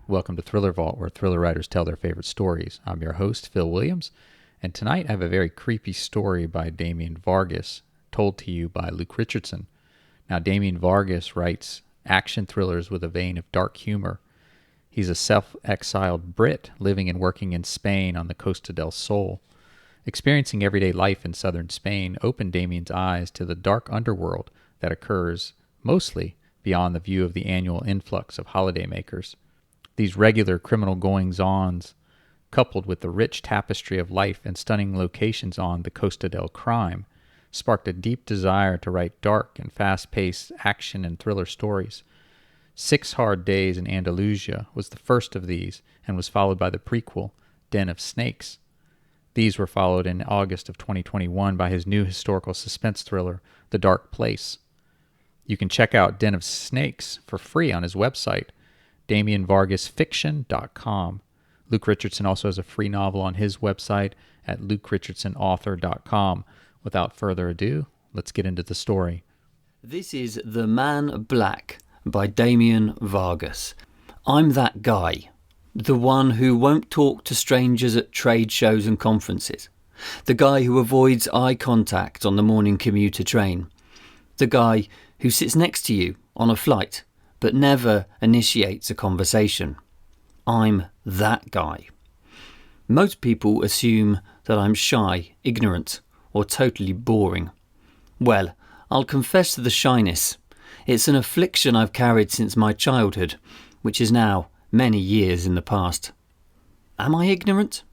Welcome to Thriller Vault, where thriller writers tell their favorite stories. I'm your host, Phil Williams, and tonight I have a very creepy story by Damian Vargas, told to you by Luke Richardson. Now, Damian Vargas writes action thrillers with a vein of dark humor. He's a self-exiled Brit living and working in Spain on the Costa del Sol. Experiencing everyday life in southern Spain opened Damian's eyes to the dark underworld that occurs mostly beyond the view of the annual influx of holidaymakers. These regular criminal goings-ons, coupled with the rich tapestry of life and stunning locations on the Costa del Crime, sparked a deep desire to write dark and fast-paced action and thriller stories. 6 Hard Days in Andalusia was the first of these and was followed by the prequel, Den of Snakes. These were followed in August of 2021 by his new historical suspense thriller, The Dark Place. You can check out Den of Snakes for free on his website, DamianVargasFiction.com. Luke Richardson also has a free novel on his website at LukeRichardsonAuthor.com. Without further ado, let's get into the story. This is The Man Black by Damian Vargas. I'm that guy, the one who won't talk to strangers at trade shows and conferences, the guy who avoids eye contact on the morning commuter train, the guy who sits next to you on a flight but never initiates a conversation. I'm that guy. Most people assume that I'm shy, ignorant, or totally boring. Well, I'll confess to the shyness. It's an affliction I've carried since my childhood, which is now many years in the past. Am I ignorant?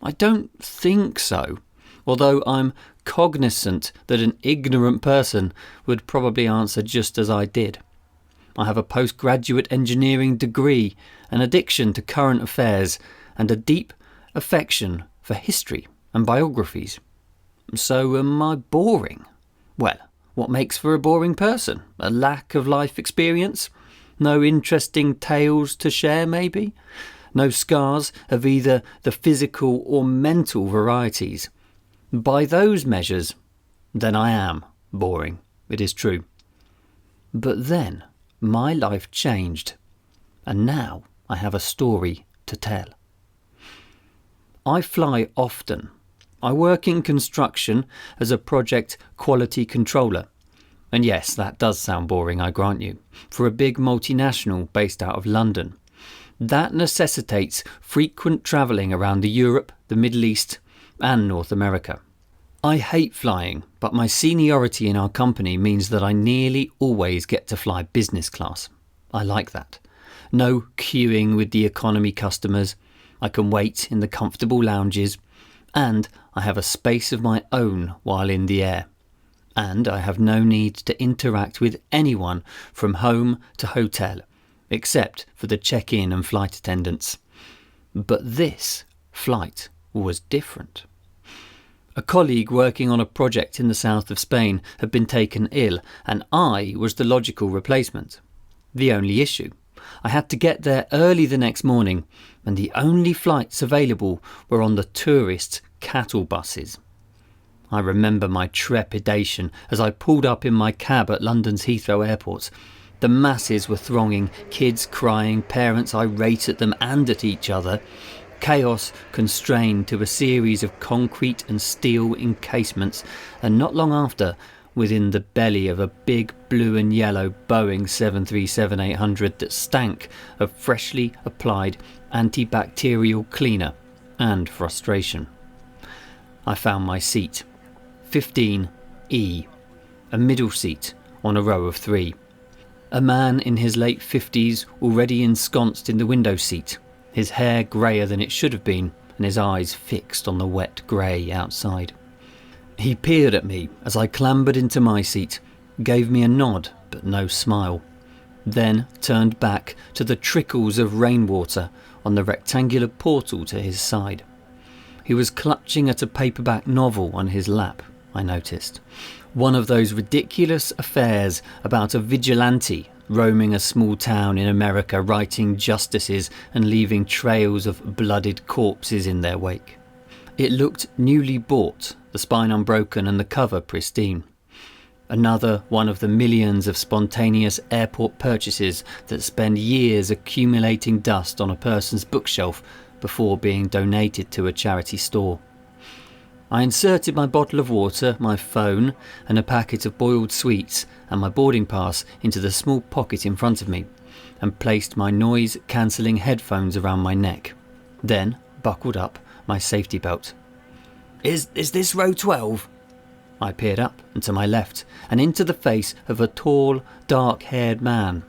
I don't think so, although I'm cognizant that an ignorant person would probably answer just as I did. I have a postgraduate engineering degree, an addiction to current affairs, and a deep affection for history and biographies. So am I boring? Well, what makes for a boring person? A lack of life experience? No interesting tales to share, maybe? No scars of either the physical or mental varieties? By those measures, then I am boring, it is true. But then my life changed, and now I have a story to tell. I fly often. I work in construction as a project quality controller. And yes, that does sound boring, I grant you, for a big multinational based out of London. That necessitates frequent travelling around the Europe, the Middle East, and North America. I hate flying, but my seniority in our company means that I nearly always get to fly business class. I like that. No queuing with the economy customers. I can wait in the comfortable lounges, and I have a space of my own while in the air. And I have no need to interact with anyone from home to hotel, except for the check-in and flight attendants. But this flight was different. A colleague working on a project in the south of Spain had been taken ill, and I was the logical replacement. The only issue, I had to get there early the next morning, and the only flights available were on the tourist cattle buses. I remember my trepidation as I pulled up in my cab at London's Heathrow Airport. The masses were thronging, kids crying, parents irate at them and at each other. Chaos constrained to a series of concrete and steel encasements, and not long after, within the belly of a big blue and yellow Boeing 737-800 that stank of freshly applied antibacterial cleaner and frustration. I found my seat. 15E, a middle seat on a row of 3. A man in his late 50s already ensconced in the window seat, his hair greyer than it should have been and his eyes fixed on the wet grey outside. He peered at me as I clambered into my seat, gave me a nod but no smile, then turned back to the trickles of rainwater on the rectangular portal to his side. He was clutching at a paperback novel on his lap, I noticed. One of those ridiculous affairs about a vigilante roaming a small town in America, writing justices and leaving trails of blooded corpses in their wake. It looked newly bought, the spine unbroken and the cover pristine. Another one of the millions of spontaneous airport purchases that spend years accumulating dust on a person's bookshelf before being donated to a charity store. I inserted my bottle of water, my phone, and a packet of boiled sweets and my boarding pass into the small pocket in front of me, and placed my noise-cancelling headphones around my neck. Then buckled up my safety belt. Is this row 12? I peered up and to my left, and into the face of a tall, dark-haired man.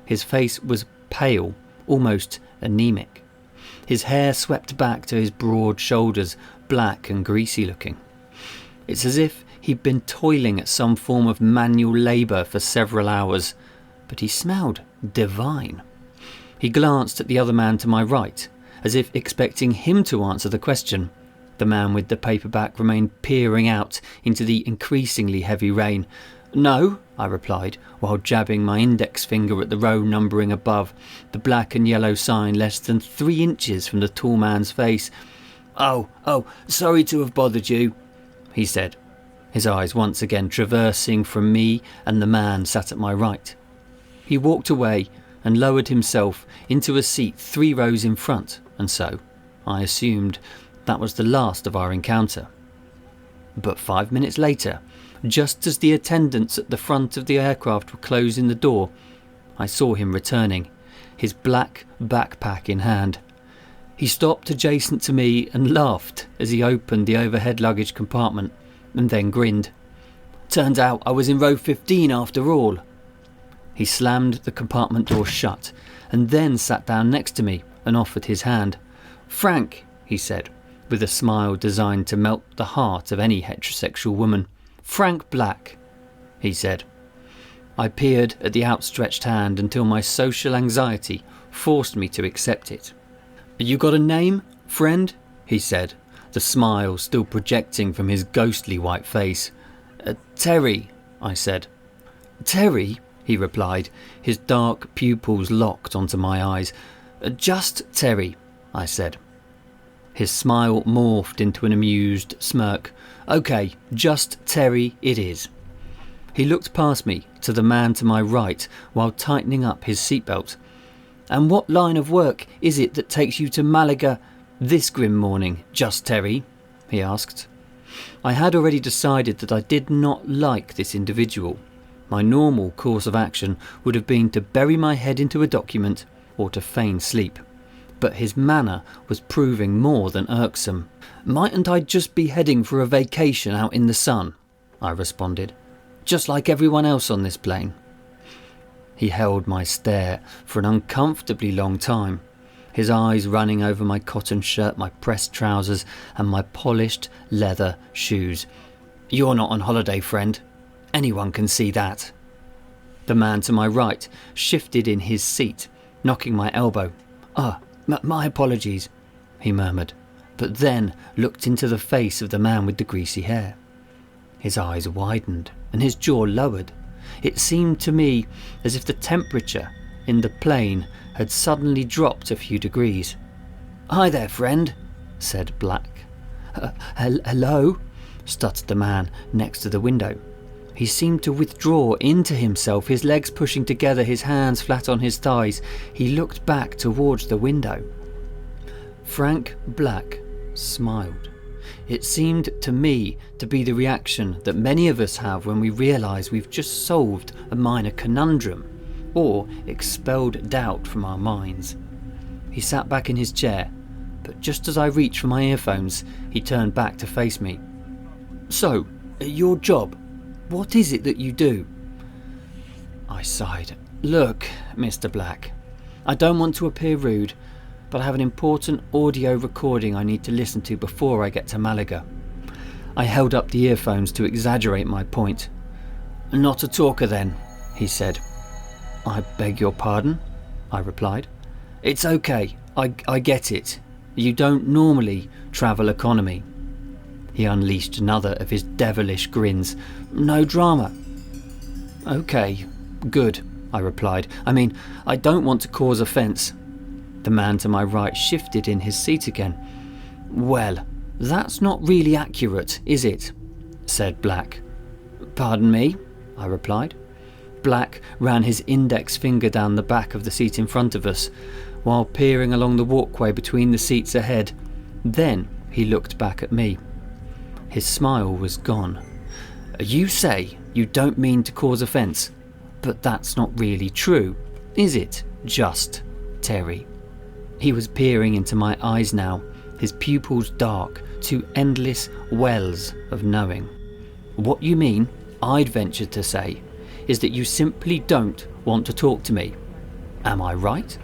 His face was pale, almost anemic. His hair swept back to his broad shoulders, black and greasy looking. It's as if he'd been toiling at some form of manual labour for several hours, but he smelled divine. He glanced at the other man to my right, as if expecting him to answer the question. The man with the paperback remained peering out into the increasingly heavy rain. No, I replied, while jabbing my index finger at the row numbering above, the black and yellow sign less than 3 inches from the tall man's face. Oh, sorry to have bothered you, he said, his eyes once again traversing from me and the man sat at my right. He walked away and lowered himself into a seat 3 rows in front, and so, I assumed, that was the last of our encounter. But 5 minutes later, just as the attendants at the front of the aircraft were closing the door, I saw him returning, his black backpack in hand. He stopped adjacent to me and laughed as he opened the overhead luggage compartment, and then grinned. Turns out I was in row 15 after all. He slammed the compartment door shut, and then sat down next to me and offered his hand. Frank, he said, with a smile designed to melt the heart of any heterosexual woman. Frank Black, he said. I peered at the outstretched hand until my social anxiety forced me to accept it. You got a name, friend? He said, the smile still projecting from his ghostly white face. Terry, I said. Terry, he replied, his dark pupils locked onto my eyes. Just Terry, I said. His smile morphed into an amused smirk. Okay, just Terry it is. He looked past me to the man to my right while tightening up his seatbelt. And what line of work is it that takes you to Malaga this grim morning, just Terry? He asked. I had already decided that I did not like this individual. My normal course of action would have been to bury my head into a document or to feign sleep. But his manner was proving more than irksome. Mightn't I just be heading for a vacation out in the sun? I responded, just like everyone else on this plane. He held my stare for an uncomfortably long time, his eyes running over my cotton shirt, my pressed trousers, and my polished leather shoes. You're not on holiday, friend. Anyone can see that. The man to my right shifted in his seat, knocking my elbow. My apologies, he murmured, but then looked into the face of the man with the greasy hair. His eyes widened and his jaw lowered. It seemed to me as if the temperature in the plane had suddenly dropped a few degrees. Hi there, friend, said Black. Hello, stuttered the man next to the window. He seemed to withdraw into himself, his legs pushing together, his hands flat on his thighs. He looked back towards the window. Frank Black smiled. It seemed to me to be the reaction that many of us have when we realise we've just solved a minor conundrum or expelled doubt from our minds. He sat back in his chair, but just as I reached for my earphones, he turned back to face me. So, your job, what is it that you do? I sighed. Look, Mr. Black, I don't want to appear rude, but I have an important audio recording I need to listen to before I get to Malaga. I held up the earphones to exaggerate my point. Not a talker then, he said. I beg your pardon, I replied. It's okay, I get it. You don't normally travel economy. He unleashed another of his devilish grins. No drama. Okay, good, I replied. I mean, I don't want to cause offence. The man to my right shifted in his seat again. Well, that's not really accurate, is it? Said Black. Pardon me? I replied. Black ran his index finger down the back of the seat in front of us, while peering along the walkway between the seats ahead. Then he looked back at me. His smile was gone. You say you don't mean to cause offence, but that's not really true, is it, just Terry? He was peering into my eyes now, his pupils dark, two endless wells of knowing. What you mean, I'd venture to say, is that you simply don't want to talk to me. Am I right?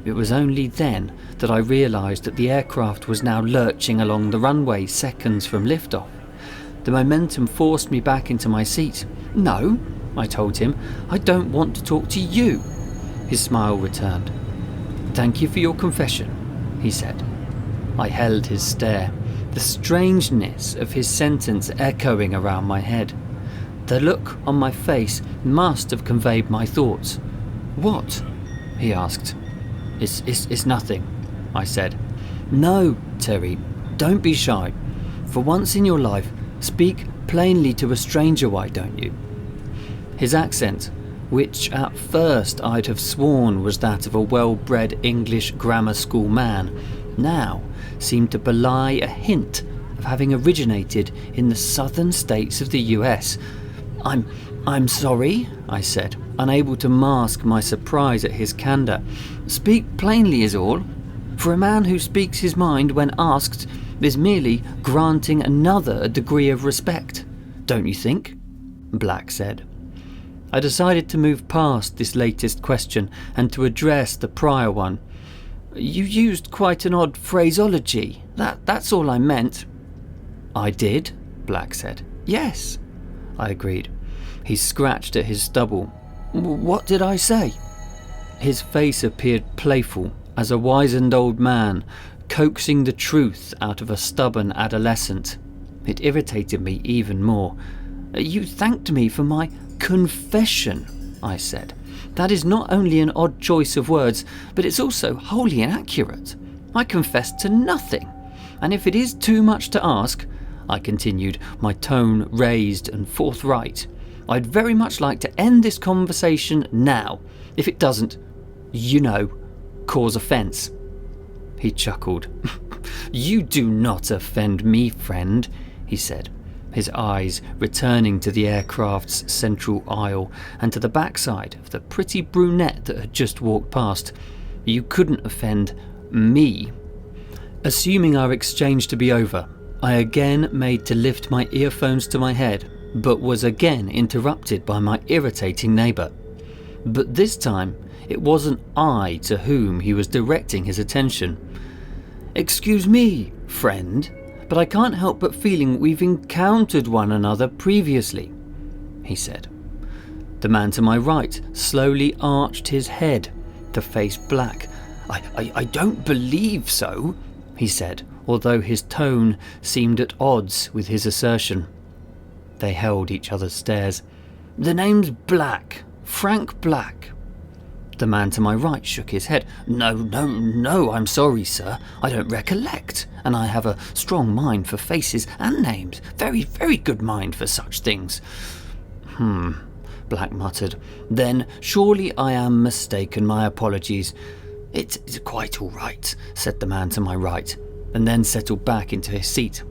It was only then that I realised that the aircraft was now lurching along the runway seconds from liftoff. The momentum forced me back into my seat. No, I told him, I don't want to talk to you. His smile returned. Thank you for your confession, he said. I held his stare, the strangeness of his sentence echoing around my head. The look on my face must have conveyed my thoughts. What? He asked. It's nothing, I said. No, Terry, don't be shy. For once in your life, speak plainly to a stranger, why don't you? His accent, which at first I'd have sworn was that of a well-bred English grammar school man, now seemed to belie a hint of having originated in the southern states of the US. I'm sorry, I said, unable to mask my surprise at his candour. Speak plainly is all. For a man who speaks his mind when asked is merely granting another a degree of respect, don't you think? Black said. I decided to move past this latest question and to address the prior one. You used quite an odd phraseology. That's all I meant. I did, Black said. Yes, I agreed. He scratched at his stubble. What did I say? His face appeared playful as a wizened old man coaxing the truth out of a stubborn adolescent. It irritated me even more. You thanked me for my confession, I said. That is not only an odd choice of words, but it's also wholly inaccurate. I confessed to nothing. And if it is too much to ask, I continued, my tone raised and forthright, I'd very much like to end this conversation now, if it doesn't, cause offence. He chuckled. You do not offend me, friend, he said, his eyes returning to the aircraft's central aisle and to the backside of the pretty brunette that had just walked past. You couldn't offend me. Assuming our exchange to be over, I again made to lift my earphones to my head, but was again interrupted by my irritating neighbour. But this time, it wasn't I to whom he was directing his attention. Excuse me, friend, but I can't help but feeling we've encountered one another previously, he said. The man to my right slowly arched his head to face Black. I don't believe so, he said, although his tone seemed at odds with his assertion. They held each other's stares. The name's Black, Frank Black. The man to my right shook his head. No, I'm sorry, sir. I don't recollect, and I have a strong mind for faces and names. Very, very good mind for such things. Black muttered. Then surely I am mistaken. My apologies. It's quite all right, said the man to my right, and then settled back into his seat.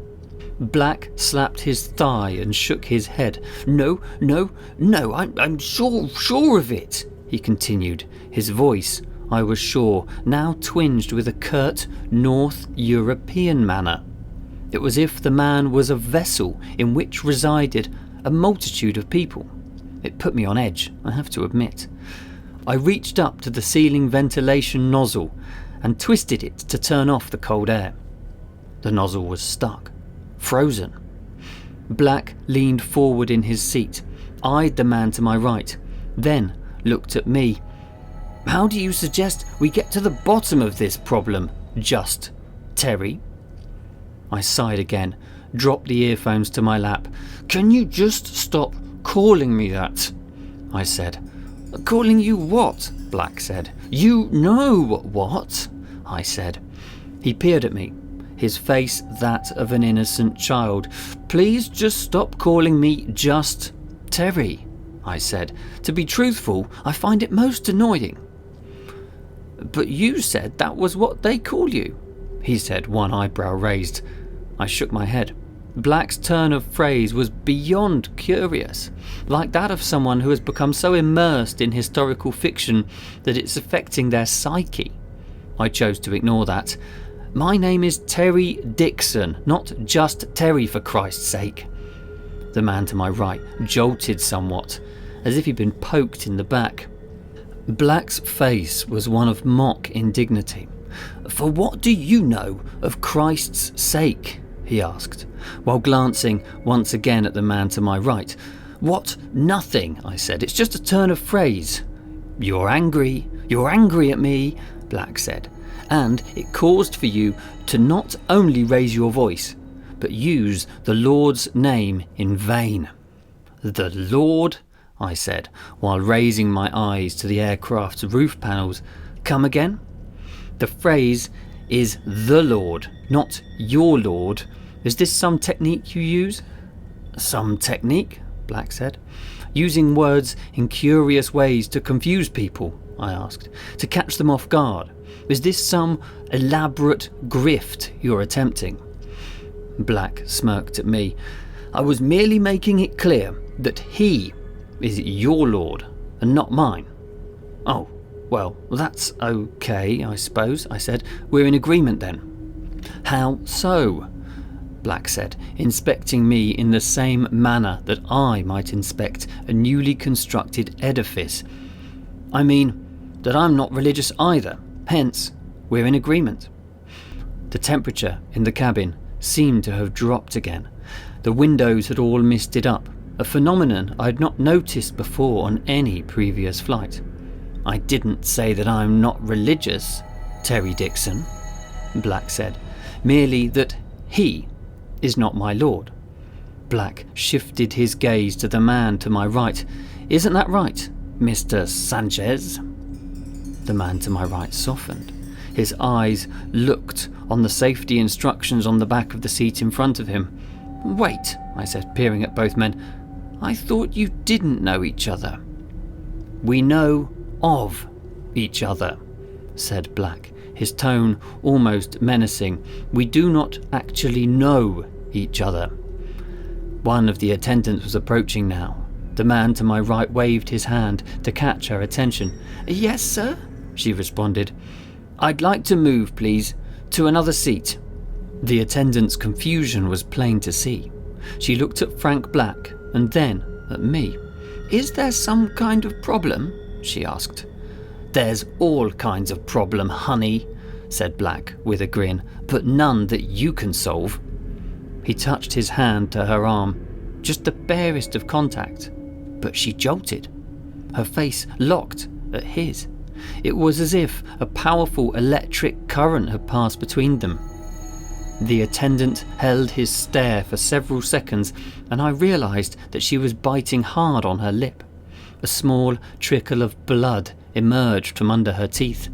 Black slapped his thigh and shook his head. No, I'm sure of it, he continued, his voice, I was sure, now twinged with a curt North European manner. It was if the man was a vessel in which resided a multitude of people. It put me on edge, I have to admit. I reached up to the ceiling ventilation nozzle and twisted it to turn off the cold air. The nozzle was stuck. Frozen. Black leaned forward in his seat, eyed the man to my right, then looked at me. How do you suggest we get to the bottom of this problem, just, Terry? I sighed again, dropped the earphones to my lap. Can you just stop calling me that? I said. Calling you what? Black said. You know what? I said. He peered at me, his face that of an innocent child. Please just stop calling me just Terry, I said. To be truthful, I find it most annoying. But you said that was what they call you, he said, one eyebrow raised. I shook my head. Black's turn of phrase was beyond curious, like that of someone who has become so immersed in historical fiction that it's affecting their psyche. I chose to ignore that. My name is Terry Dixon, not just Terry, for Christ's sake. The man to my right jolted somewhat, as if he'd been poked in the back. Black's face was one of mock indignity. For what do you know of Christ's sake? He asked, while glancing once again at the man to my right. What? Nothing, I said. It's just a turn of phrase. You're angry at me, Black said, and it caused for you to not only raise your voice, but use the Lord's name in vain. The Lord? I said, while raising my eyes to the aircraft's roof panels. Come again? The phrase is the Lord, not your Lord. Is this some technique you use? Some technique, Black said. Using words in curious ways to confuse people, I asked, to catch them off guard. Is this some elaborate grift you're attempting? Black smirked at me. I was merely making it clear that he is your Lord and not mine. Oh, well, that's okay, I suppose, I said. We're in agreement then. How so? Black said, inspecting me in the same manner that I might inspect a newly constructed edifice. I mean that I'm not religious either, hence we're in agreement. The temperature in the cabin seemed to have dropped again. The windows had all misted up, a phenomenon I had not noticed before on any previous flight. I didn't say that I'm not religious, Terry Dixon, Black said, merely that he is not my lord. Black shifted his gaze to the man to my right. Isn't that right, Mr. Sanchez? The man to my right softened. His eyes looked on the safety instructions on the back of the seat in front of him. Wait, I said, peering at both men. I thought you didn't know each other. We know of each other, said Black, his tone almost menacing. We do not actually know each other. One of the attendants was approaching now. The man to my right waved his hand to catch her attention. Yes, sir, she responded. I'd like to move, please, to another seat. The attendant's confusion was plain to see. She looked at Frank Black and then at me. Is there some kind of problem? She asked. There's all kinds of problem, honey, said Black with a grin, but none that you can solve. He touched his hand to her arm, just the barest of contact, but she jolted. Her face locked at his. It was as if a powerful electric current had passed between them. The attendant held his stare for several seconds, and I realised that she was biting hard on her lip. A small trickle of blood emerged from under her teeth.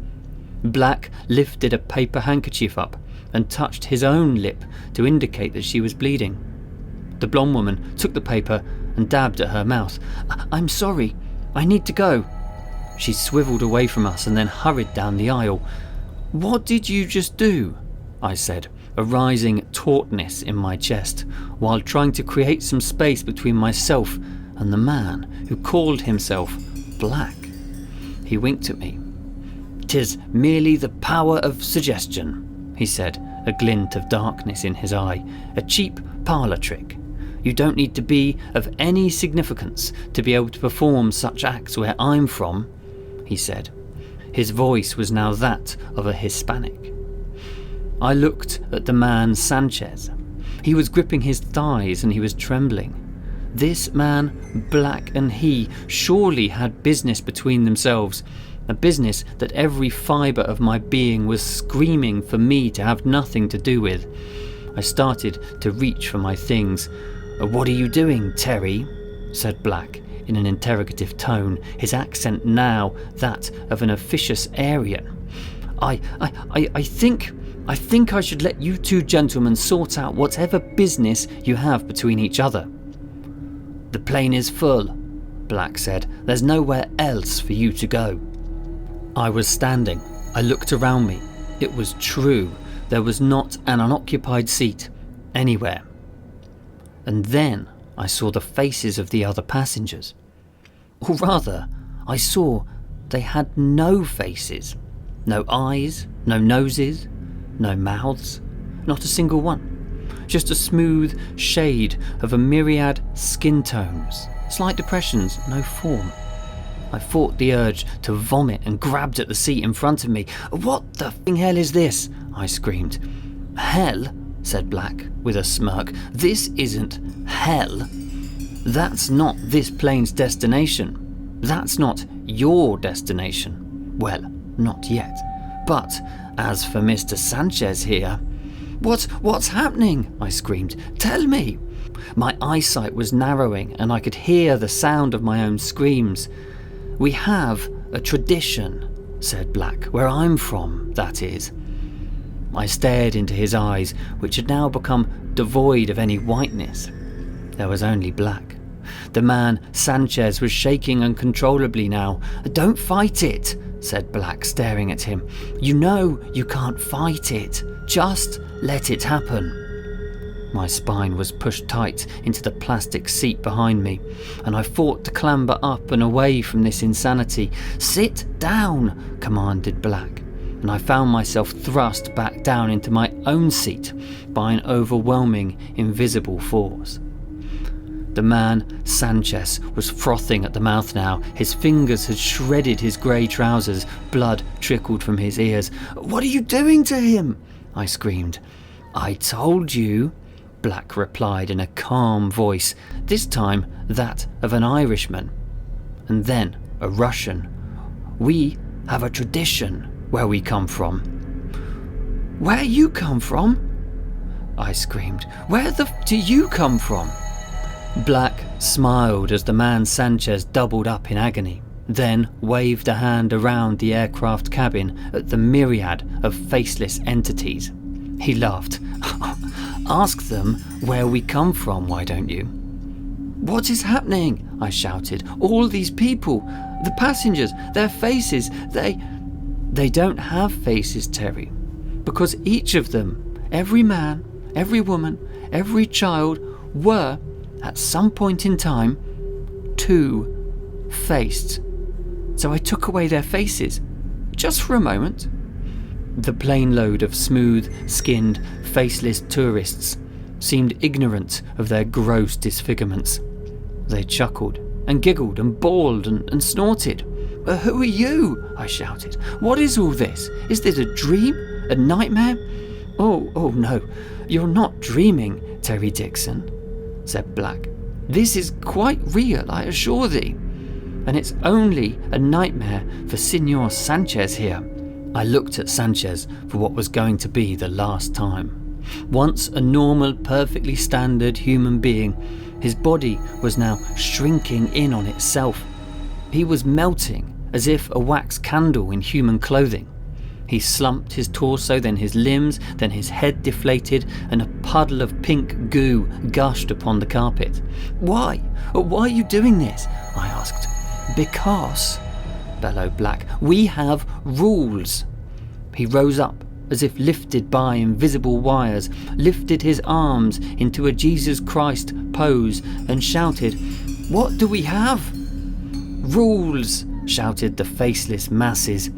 Black lifted a paper handkerchief up and touched his own lip to indicate that she was bleeding. The blonde woman took the paper and dabbed at her mouth. I'm sorry, I need to go. She swiveled away from us and then hurried down the aisle. What did you just do? I said, a rising tautness in my chest, while trying to create some space between myself and the man who called himself Black. He winked at me. "'Tis merely the power of suggestion," he said, a glint of darkness in his eye. "A cheap parlour trick. You don't need to be of any significance to be able to perform such acts where I'm from," he said. His voice was now that of a Hispanic. I looked at the man Sanchez. He was gripping his thighs and he was trembling. This man, Black, and he surely had business between themselves, a business that every fibre of my being was screaming for me to have nothing to do with. I started to reach for my things. "What are you doing, Terry?" said Black in an interrogative tone, his accent now that of an officious Aryan. I think I should let you two gentlemen sort out whatever business you have between each other." The plane is full, Black said. There's nowhere else for you to go. I was standing. I looked around me. It was true. There was not an unoccupied seat anywhere. And then I saw the faces of the other passengers. Or rather, I saw they had no faces. No eyes, no noses, no mouths, not a single one. Just a smooth shade of a myriad skin tones, slight depressions, no form. I fought the urge to vomit and grabbed at the seat in front of me. What the hell is this? I screamed. Hell, said Black with a smirk. This isn't hell. That's not this plane's destination. That's not your destination. Well, not yet. But as for Mr. Sanchez here... What's happening? I screamed. Tell me. My eyesight was narrowing and I could hear the sound of my own screams. We have a tradition, said Black, where I'm from, that is. I stared into his eyes, which had now become devoid of any whiteness. There was only black. The man, Sanchez, was shaking uncontrollably now. Don't fight it, said Black, staring at him. You know you can't fight it. Just let it happen. My spine was pushed tight into the plastic seat behind me, and I fought to clamber up and away from this insanity. Sit down, commanded Black, and I found myself thrust back down into my own seat by an overwhelming, invisible force. The man, Sanchez, was frothing at the mouth now. His fingers had shredded his grey trousers. Blood trickled from his ears. What are you doing to him? I screamed. I told you, Black replied in a calm voice, this time that of an Irishman, and then a Russian. We have a tradition where we come from. Where you come from? I screamed. Where the do you come from? Black smiled as the man Sanchez doubled up in agony, then waved a hand around the aircraft cabin at the myriad of faceless entities. He laughed. Ask them where we come from, why don't you? What is happening? I shouted. All these people, the passengers, their faces, they don't have faces, Terry, because each of them, every man, every woman, every child, were, at some point in time, two-faced. So I took away their faces, just for a moment. The plane load of smooth-skinned, faceless tourists seemed ignorant of their gross disfigurements. They chuckled and giggled and bawled and snorted. Who are you? I shouted. What is all this? Is this a dream? A nightmare? Oh no, you're not dreaming, Terry Dixon, said Black. This is quite real, I assure thee. And it's only a nightmare for Senor Sanchez here. I looked at Sanchez for what was going to be the last time. Once a normal, perfectly standard human being, his body was now shrinking in on itself. He was melting as if a wax candle in human clothing. He slumped his torso, then his limbs, then his head deflated, and a puddle of pink goo gushed upon the carpet. Why? Why are you doing this? I asked. Because, bellowed Black, we have rules. He rose up, as if lifted by invisible wires, lifted his arms into a Jesus Christ pose, and shouted, What do we have? Rules, shouted the faceless masses.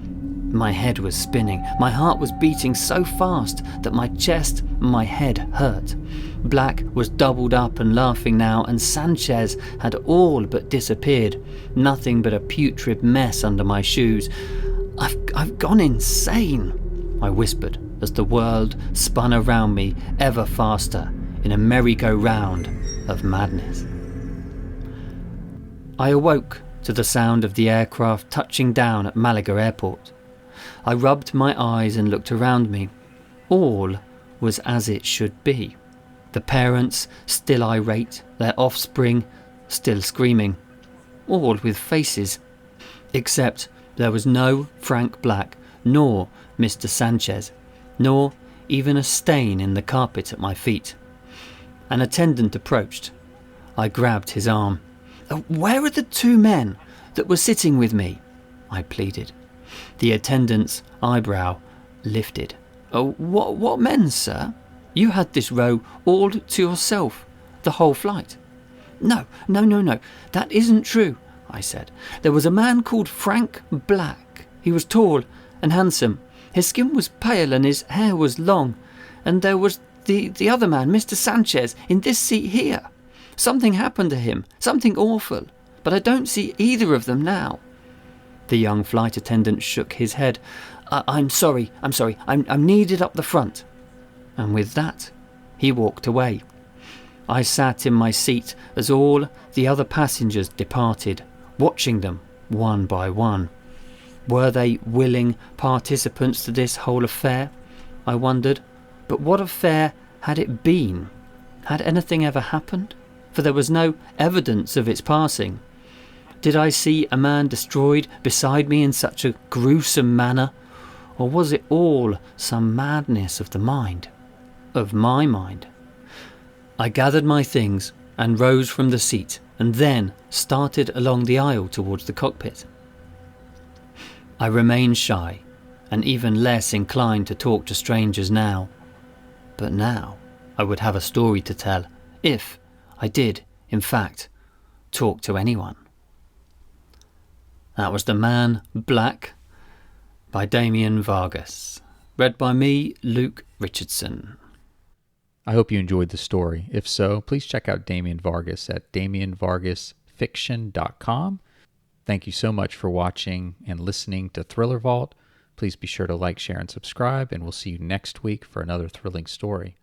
My head was spinning. My heart was beating so fast that my chest and my head hurt. Black was doubled up and laughing now, and Sanchez had all but disappeared. Nothing but a putrid mess under my shoes. I've gone insane, I whispered as the world spun around me ever faster in a merry-go-round of madness. I awoke to the sound of the aircraft touching down at Malaga Airport. I rubbed my eyes and looked around me. All was as it should be. The parents still irate, their offspring still screaming, all with faces. Except there was no Frank Black, nor Mr. Sanchez, nor even a stain in the carpet at my feet. An attendant approached. I grabbed his arm. Where are the two men that were sitting with me?" I pleaded. The attendant's eyebrow lifted. "Oh, what men, sir? You had this row all to yourself, the whole flight." No, that isn't true," I said. "There was a man called Frank Black. He was tall and handsome. His skin was pale and his hair was long. And there was the other man, Mr. Sanchez, in this seat here. Something happened to him, something awful, but I don't see either of them now." The young flight attendant shook his head. I'm sorry, I'm needed up the front." And with that, he walked away. I sat in my seat as all the other passengers departed, watching them one by one. Were they willing participants to this whole affair? I wondered. But what affair had it been? Had anything ever happened? For there was no evidence of its passing. Did I see a man destroyed beside me in such a gruesome manner? Or was it all some madness of the mind? Of my mind? I gathered my things and rose from the seat and then started along the aisle towards the cockpit. I remained shy and even less inclined to talk to strangers now. But now I would have a story to tell if I did, in fact, talk to anyone. That was The Man Black by Damian Vargas. Read by me, Luke Richardson. I hope you enjoyed the story. If so, please check out Damian Vargas at damianvargasfiction.com. Thank you so much for watching and listening to Thriller Vault. Please be sure to like, share, and subscribe, and we'll see you next week for another thrilling story.